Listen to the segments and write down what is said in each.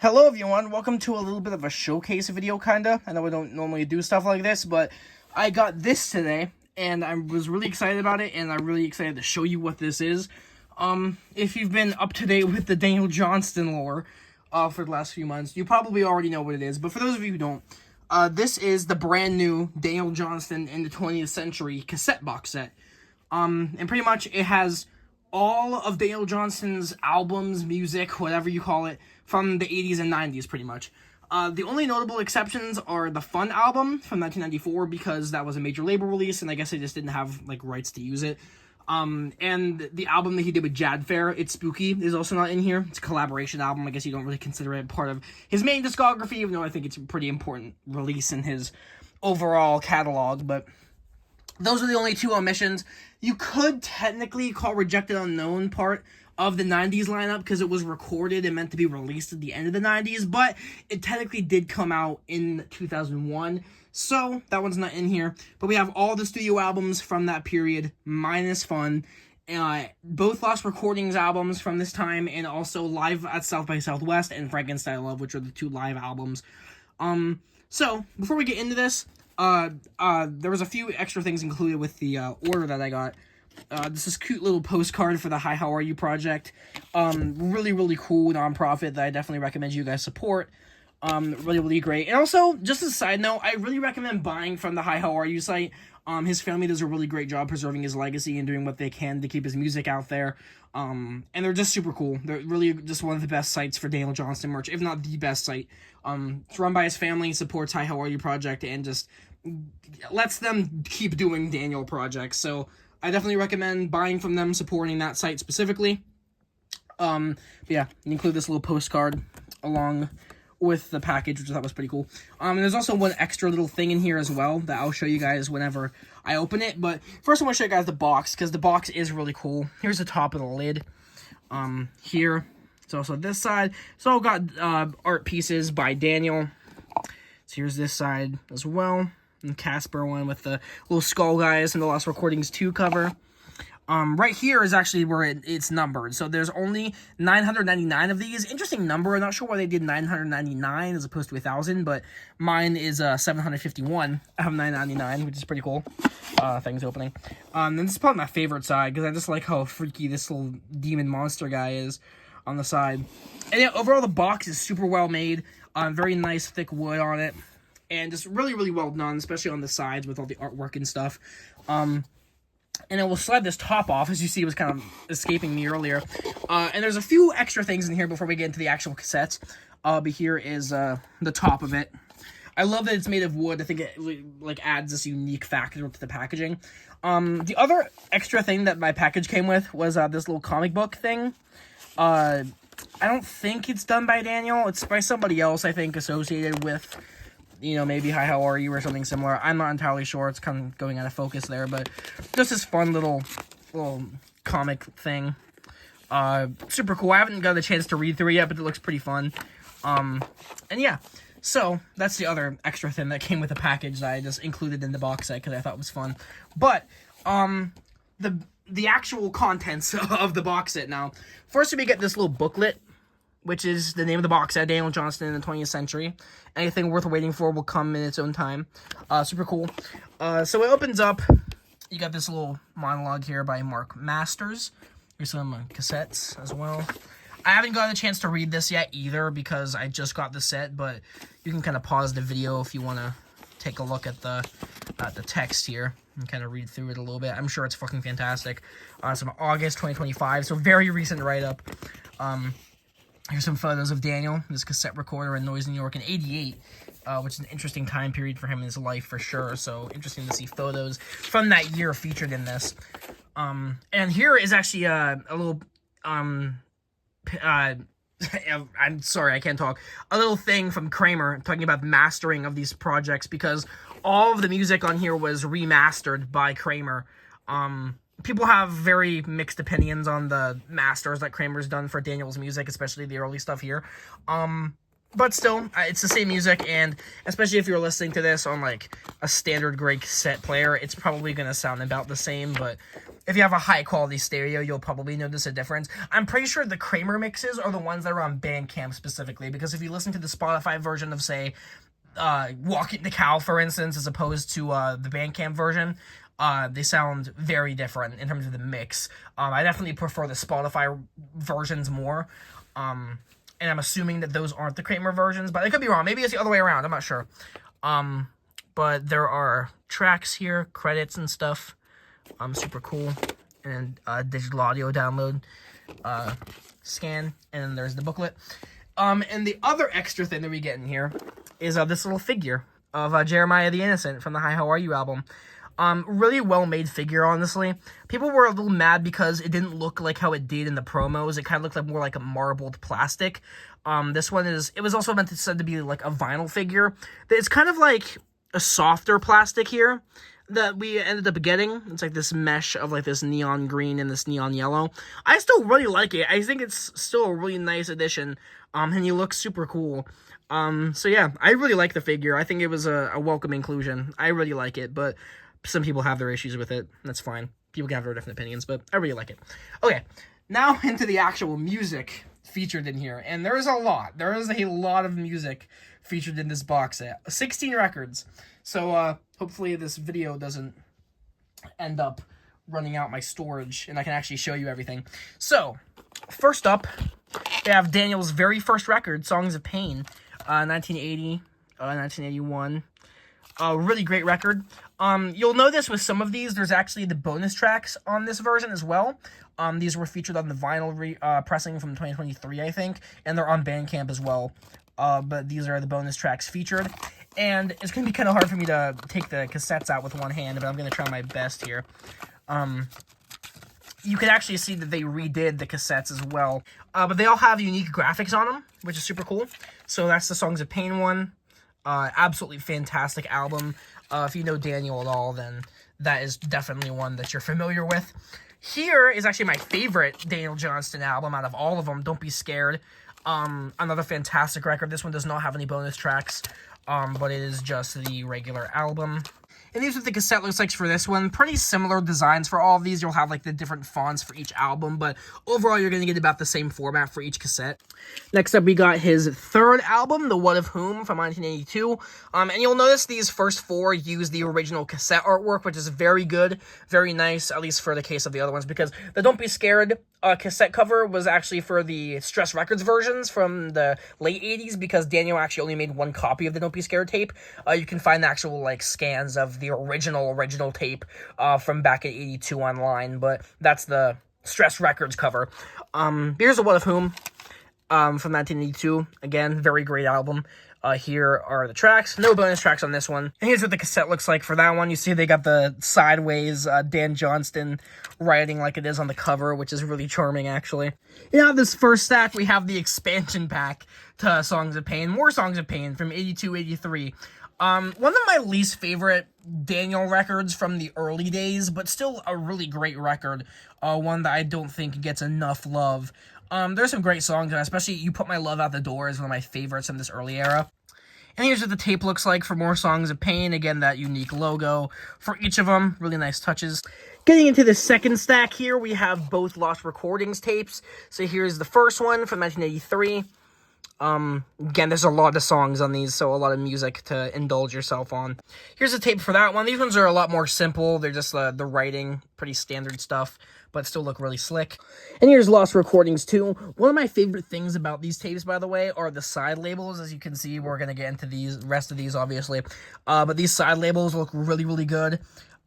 Hello everyone, welcome to a little bit of a showcase video kinda. I know we don't normally do stuff like this, but I got this today, and I was really excited about it, and I'm really excited to show you what this is. If you've been up to date with the Daniel Johnston lore, for the last few months, you probably already know what it is, but for those of you who don't, this is the brand new Daniel Johnston in the 20th Century cassette box set. And pretty much it has all of Daniel Johnston's albums, music, whatever you call it, from the 80s and 90s, pretty much. The only notable exceptions are the Fun album from 1994, because that was a major label release, and I guess they just didn't have, rights to use it. And the album that he did with Jad Fair, It's Spooky, is also not in here. It's a collaboration album. I guess you don't really consider it part of his main discography, even though I think it's a pretty important release in his overall catalog, but those are the only two omissions. You could technically call Rejected Unknown part of the 90s lineup, because it was recorded and meant to be released at the end of the 90s, but it technically did come out in 2001, so that one's not in here. But we have all the studio albums from that period, minus Fun, both Lost Recordings albums from this time, and also Live at South by Southwest and Frankenstein Love, which are the two live albums. So, before we get into this, there was a few extra things included with the order that I got. This is cute little postcard for the Hi How Are You project. Really cool nonprofit that I definitely recommend you guys support. Really great. And also, just as a side note, I really recommend buying from the Hi How Are You site. His family does a really great job preserving his legacy and doing what they can to keep his music out there. And they're just super cool. They're really just one of the best sites for Daniel Johnston merch, if not the best site. It's run by his family, supports Hi How Are You project, and just lets them keep doing Daniel projects. So I definitely recommend buying from them, supporting that site specifically. But yeah, you include this little postcard along with the package, which I thought was pretty cool. And there's also one extra little thing in here as well that I'll show you guys whenever I open it. But first I want to show you guys the box, because the box is really cool. Here's the top of the lid. Here, it's also this side. It's all got art pieces by Daniel. So here's this side as well. And Casper one with the little skull guys and the Lost Recordings 2 cover. Right here is actually where it's numbered. So there's only 999 of these. Interesting number. I'm not sure why they did 999 as opposed to 1,000, but mine is 751 out of 999, which is pretty cool. Things opening. And this is probably my favorite side, because I just like how freaky this little demon monster guy is on the side. And yeah, overall the box is super well made. Very nice thick wood on it. And just really well done, especially on the sides with all the artwork and stuff. And then we'll slide this top off, as you see it was kind of escaping me earlier. And there's a few extra things in here before we get into the actual cassettes. But here is the top of it. I love that it's made of wood. I think it adds this unique factor to the packaging. The other extra thing that my package came with was this little comic book thing. I don't think it's done by Daniel. It's by somebody else, I think, associated with, maybe Hi How Are You or something similar. I'm not entirely sure. It's kind of going out of focus there, but just this fun little comic thing. Super cool. I haven't got a chance to read through it yet, but it looks pretty fun. And yeah, so that's the other extra thing that came with the package that I just included in the box set because I thought was fun. But the actual contents of the box set now. First, we get this little booklet, which is the name of the box set, Daniel Johnston in the 20th Century. Anything worth waiting for will come in its own time. Super cool. So it opens up. You got this little monologue here by Mark Masters. Here's some cassettes as well. I haven't gotten a chance to read this yet either, because I just got the set, but you can kind of pause the video if you want to take a look at the text here and kind of read through it a little bit. I'm sure it's fucking fantastic. It's from August 2025, so very recent write-up. Here's some photos of Daniel, this cassette recorder in Noise, New York in '88, which is an interesting time period for him in his life for sure. So interesting to see photos from that year featured in this. And here is actually a little, I'm sorry, I can't talk. A little thing from Kramer talking about the mastering of these projects, because all of the music on here was remastered by Kramer. People have very mixed opinions on the masters that Kramer's done for Daniel's music, especially the early stuff here. But still, it's the same music, and especially if you're listening to this on, like, a standard grade cassette player, it's probably going to sound about the same, but if you have a high-quality stereo, you'll probably notice a difference. I'm pretty sure the Kramer mixes are the ones that are on Bandcamp specifically, because if you listen to the Spotify version of, say, Walking the Cow, for instance, as opposed to the Bandcamp version, they sound very different in terms of the mix. I definitely prefer the Spotify versions more, and I'm assuming that those aren't the Kramer versions, but I could be wrong. Maybe it's the other way around. I'm not sure. But there are tracks here, credits and stuff. Super cool. And digital audio download, scan, and then there's the booklet. And the other extra thing that we get in here is this little figure of Jeremiah the Innocent from the Hi How Are You album. Really well-made figure, honestly. People were a little mad because it didn't look like how it did in the promos. It kind of looked like more like a marbled plastic. This one it was also said to be like a vinyl figure. It's kind of like a softer plastic here that we ended up getting. It's like this mesh of like this neon green and this neon yellow. I still really like it. I think it's still a really nice addition. And he looks super cool. So yeah, I really like the figure. I think it was a welcome inclusion. I really like it, but some people have their issues with it. That's fine. People can have their different opinions, but I really like it. Okay, now into the actual music featured in here. And there is a lot. There is a lot of music featured in this box set. 16 records. So, hopefully this video doesn't end up running out my storage, and I can actually show you everything. So, first up, we have Daniel's very first record, Songs of Pain, 1980, 1981. A really great record. You'll notice with some of these, there's actually the bonus tracks on this version as well. These were featured on the vinyl pressing from 2023, I think, and they're on Bandcamp as well. But these are the bonus tracks featured. And it's going to be kind of hard for me to take the cassettes out with one hand, but I'm going to try my best here. You can actually see that they redid the cassettes as well. But they all have unique graphics on them, which is super cool. So that's the Songs of Pain one. Absolutely fantastic album. If you know Daniel at all, then that is definitely one that you're familiar with. Here is actually my favorite Daniel Johnston album out of all of them, Don't Be Scared. Another fantastic record. This one does not have any bonus tracks, but it is just the regular album. And here's what the cassette looks like for this one. Pretty similar designs for all of these. You'll have like the different fonts for each album, but overall you're going to get about the same format for each cassette. Next up we got his third album, The What of Whom, from 1982. And you'll notice these first four use the original cassette artwork, which is very good, very nice, at least for the case of the other ones, because the Don't Be Scared cassette cover was actually for the Stress Records versions from the late 80s, because Daniel actually only made one copy of the Don't Be Scared tape. You can find the actual like scans of the original tape from back in 82 online, but that's the Stress Records cover. Here's The What of Whom from 1982. Again, very great album. Here are the tracks. No bonus tracks on this one. And here's what the cassette looks like for that one. You see they got the sideways Dan Johnston writing like it is on the cover, which is really charming, actually. Yeah, this first stack, we have the expansion pack to Songs of Pain. More Songs of Pain from 82, 83. One of my least favorite Daniel records from the early days, but still a really great record. One that I don't think gets enough love. There's some great songs, and especially You Put My Love Out the Door is one of my favorites in this early era. And here's what the tape looks like for More Songs of Pain. Again, that unique logo for each of them. Really nice touches. Getting into the second stack here, we have both Lost Recordings tapes. So here's the first one from 1983. Again, there's a lot of songs on these, so a lot of music to indulge yourself on. Here's a tape for that one. These ones are a lot more simple. They're just the writing, pretty standard stuff, but still look really slick. And here's Lost Recordings 2. One of my favorite things about these tapes, by the way, are the side labels. As you can see, we're going to get into these rest of these, obviously. But these side labels look really, really good.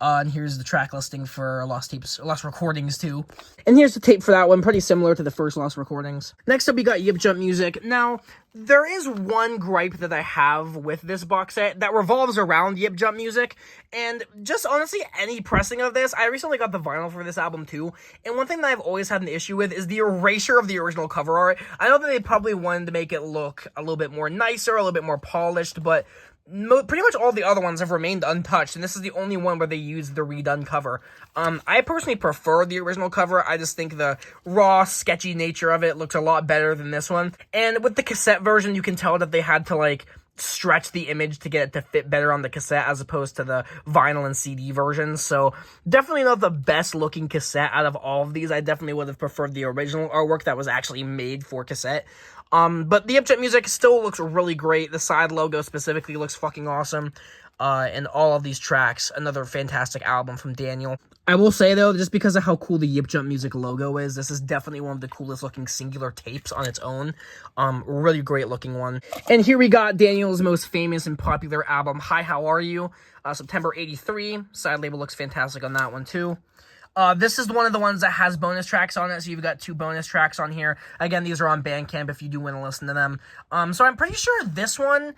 And here's the track listing for Lost Recordings 2. And here's the tape for that one, pretty similar to the first Lost Recordings. Next up, we got Yip Jump Music. Now, there is one gripe that I have with this box set that revolves around Yip Jump Music, and just honestly, any pressing of this. I recently got the vinyl for this album too, and one thing that I've always had an issue with is the erasure of the original cover art. I know that they probably wanted to make it look a little bit more nicer, a little bit more polished, but pretty much all the other ones have remained untouched, and this is the only one where they used the redone cover. I personally prefer the original cover. I just think the raw, sketchy nature of it looks a lot better than this one. And with the cassette version, you can tell that they had to, like, stretch the image to get it to fit better on the cassette as opposed to the vinyl and CD versions. So definitely not the best looking cassette out of all of these. I definitely would have preferred the original artwork that was actually made for cassette. But the Ipjet music still looks really great. The side logo specifically looks fucking awesome. And all of these tracks, another fantastic album from Daniel. I will say, though, just because of how cool the Yip Jump Music logo is, this is definitely one of the coolest looking singular tapes on its own. Really great looking one. And here we got Daniel's most famous and popular album, Hi, How Are You? September 83. Side label looks fantastic on that one, too. This is one of the ones that has bonus tracks on it, so you've got 2 bonus tracks on here. Again, these are on Bandcamp if you do want to listen to them. So I'm pretty sure this one,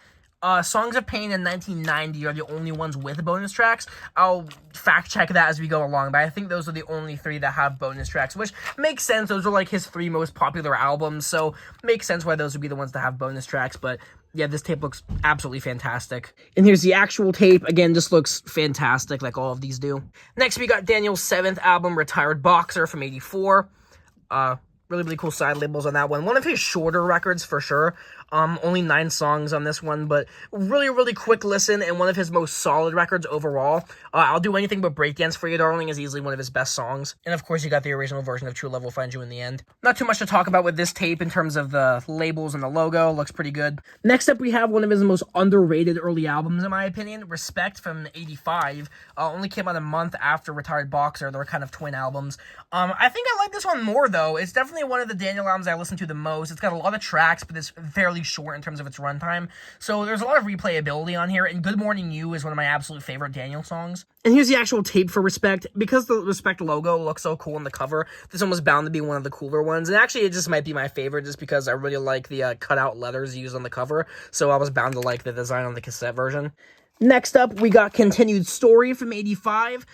Songs of Pain in 1990 are the only ones with bonus tracks. I'll fact check that as we go along, but I think those are the only 3 that have bonus tracks, which makes sense. Those are like his 3 most popular albums, so makes sense why those would be the ones that have bonus tracks. But yeah, this tape looks absolutely fantastic. And here's the actual tape. Again, just looks fantastic like all of these do. Next, we got Daniel's 7th album, Retired Boxer from 84. Really cool side labels on that one. One of his shorter records for sure. Only 9 songs on this one, but really quick listen and one of his most solid records overall. I'll Do Anything But Breakdance For You, Darling is easily one of his best songs. And of course, you got the original version of True Love Will Find You in the End. Not too much to talk about with this tape in terms of the labels and the logo. Looks pretty good. Next up, we have one of his most underrated early albums, in my opinion, Respect from 85. Only came out a month after Retired Boxer. They were kind of twin albums. I think I like this one more, though. It's definitely one of the Daniel albums I listen to the most. It's got a lot of tracks, but it's fairly short in terms of its runtime. So there's a lot of replayability on here, and Good Morning You is one of my absolute favorite Daniel songs. And here's the actual tape for Respect. Because the Respect logo looks so cool on the cover, this one was bound to be one of the cooler ones. And actually, it just might be my favorite just because I really like the cutout letters used on the cover. So I was bound to like the design on the cassette version. Next up, we got Continued Story from 85.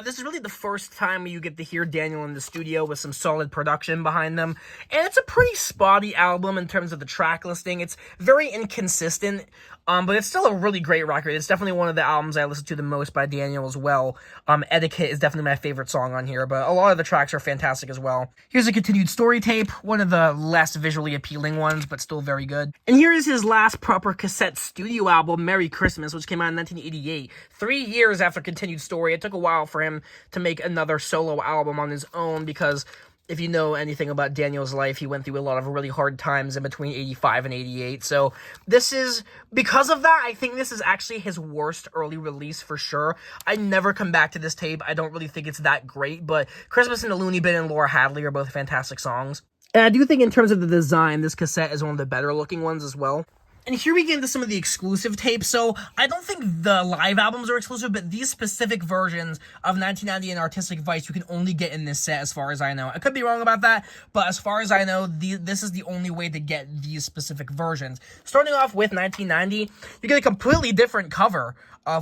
This is really the first time you get to hear Daniel in the studio with some solid production behind them. And it's a pretty spotty album in terms of the track listing. It's very inconsistent, but it's still a really great record. It's definitely one of the albums I listen to the most by Daniel as well. Etiquette is definitely my favorite song on here, but a lot of the tracks are fantastic as well. Here's a Continued Story tape, one of the less visually appealing ones, but still very good. And here is his last proper cassette studio album, Merry Christmas, which came out in 1988. 3 years after Continued Story. It took a while for him to make another solo album on his own because if you know anything about Daniel's life, he went through a lot of really hard times in between 85 and 88. So this is, because of that, I think this is actually his worst early release for sure. I never come back to this tape. I don't really think it's that great, but Christmas in the Looney Bin and Laura Hadley are both fantastic songs. And I do think in terms of the design, this cassette is one of the better looking ones as well. And here we get into some of the exclusive tapes. So I don't think the live albums are exclusive, but these specific versions of 1990 and Artistic Vice you can only get in this set as far as I know. I could be wrong about that, but as far as I know, this is the only way to get these specific versions. Starting off with 1990, you get a completely different cover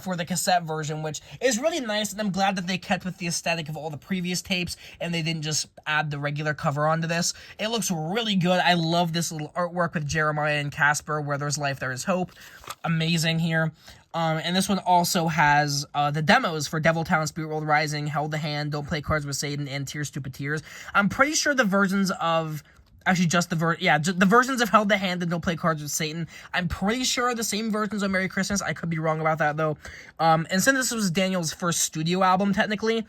for the cassette version, which is really nice, and I'm glad that they kept with the aesthetic of all the previous tapes, and they didn't just add the regular cover onto this. It looks really good. I love this little artwork with Jeremiah and Casper, Where There's Life, There Is Hope. Amazing here. And this one also has the demos for Devil Town, Spirit World Rising, Held the Hand, Don't Play Cards with Satan, and Tears Stupid Tears. I'm pretty sure the versions of... Actually, just the versions of Held the Hand and Don't Play Cards with Satan. I'm pretty sure the same versions of Merry Christmas. I could be wrong about that, though. And since this was Daniel's first studio album, technically,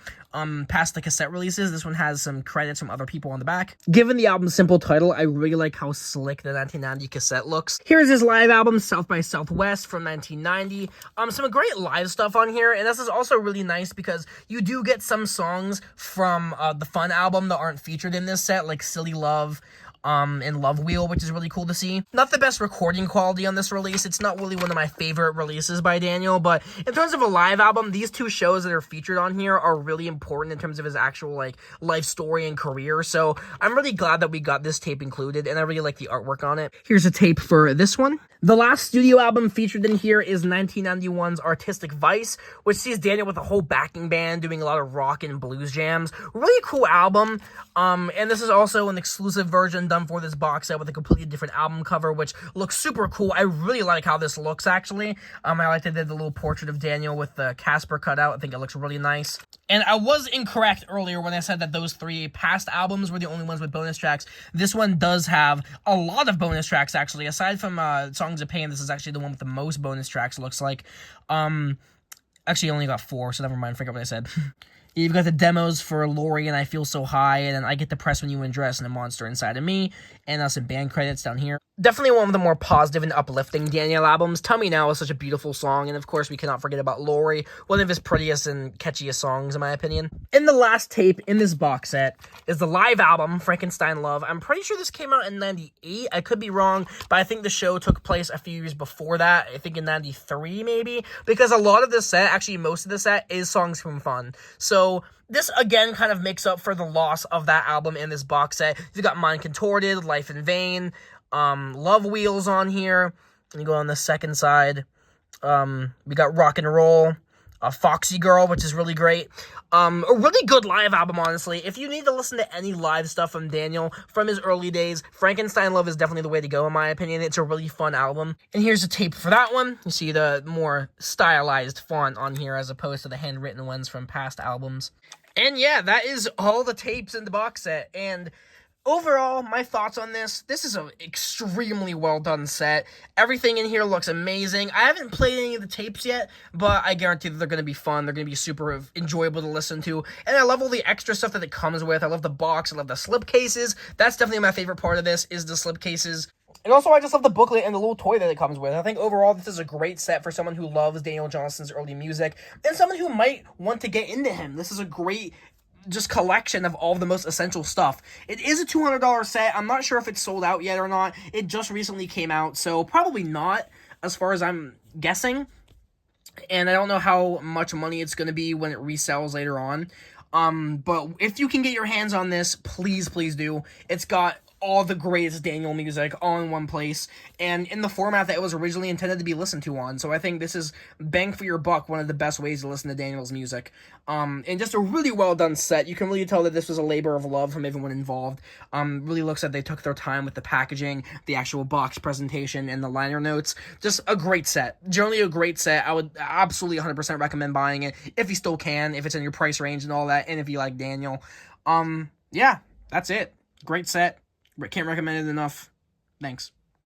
past the cassette releases, this one has some credits from other people on the back. Given the album's simple title, I really like how slick the 1990 cassette looks. Here's his live album, South by Southwest from 1990. Some great live stuff on here, and this is also really nice because you do get some songs from the Fun album that aren't featured in this set, like Silly Love, and Love Wheel, which is really cool to see. Not the best recording quality on this release. It's not really one of my favorite releases by Daniel, but in terms of a live album, these 2 shows that are featured on here are really important in terms of his actual, like, life story and career, so I'm really glad that we got this tape included, and I really like the artwork on it. Here's a tape for this one. The last studio album featured in here is 1991's Artistic Vice, which sees Daniel with a whole backing band doing a lot of rock and blues jams. Really cool album, and this is also an exclusive version done done for this box set with a completely different album cover, which looks super cool. I really like how this looks, actually. I like that they did the little portrait of Daniel with the Casper cutout. I think it looks really nice. And I was incorrect earlier when I said that those 3 past albums were the only ones with bonus tracks. This one does have a lot of bonus tracks, actually. Aside from Songs of Pain, this is actually the one with the most bonus tracks, it looks like. Actually, I only got 4, so never mind, forget what I said. You've got the demos for Lori and I Feel So High, and then I Get Depressed When You Undress and The Monster Inside of Me, and some band credits down here. Definitely one of the more positive and uplifting Daniel albums. Tell Me Now is such a beautiful song, and of course we cannot forget about Lori, one of his prettiest and catchiest songs in my opinion. And the last tape in this box set is the live album, Frankenstein Love. I'm pretty sure this came out in 98, I could be wrong, but I think the show took place a few years before that, I think in 93 maybe, because a lot of this set, actually most of the set, is songs from Fun. So this, again, kind of makes up for the loss of that album in this box set. You've got Mind Contorted, Life in Vain, Love Wheels on here. And you go on the second side. We got Rock and Roll, Foxy Girl, which is really great. A really good live album, honestly. If you need to listen to any live stuff from Daniel from his early days, Frankenstein Love is definitely the way to go, in my opinion. It's a really fun album. And here's a tape for that one. You see the more stylized font on here as opposed to the handwritten ones from past albums. And yeah, that is all the tapes in the box set. And overall, my thoughts on this is an extremely well done set. Everything in here looks amazing. I haven't played any of the tapes yet, but I guarantee that they're going to be fun. They're going to be super enjoyable to listen to. And I love all the extra stuff that it comes with. I love the box. I love the slipcases. That's definitely my favorite part of this, is the slipcases. And also, I just love the booklet and the little toy that it comes with. I think overall, this is a great set for someone who loves Daniel Johnston's early music and someone who might want to get into him. This is a great just collection of all the most essential stuff. It is a $200 set. I'm not sure if it's sold out yet or not. It just recently came out, so probably not, as far as I'm guessing. And I don't know how much money it's going to be when it resells later on. But if you can get your hands on this, please, please do. It's got all the greatest Daniel music all in one place, and in the format that it was originally intended to be listened to on. So I think this is, bang for your buck, one of the best ways to listen to Daniel's music. And just a really well done set. You can really tell that this was a labor of love from everyone involved. Really looks like they took their time with the packaging, the actual box presentation, and the liner notes. Just a great set. Generally a great set. I would absolutely 100% recommend buying it, if you still can, if it's in your price range and all that, and if you like Daniel. Yeah, that's it. Great set. Can't recommend it enough. Thanks.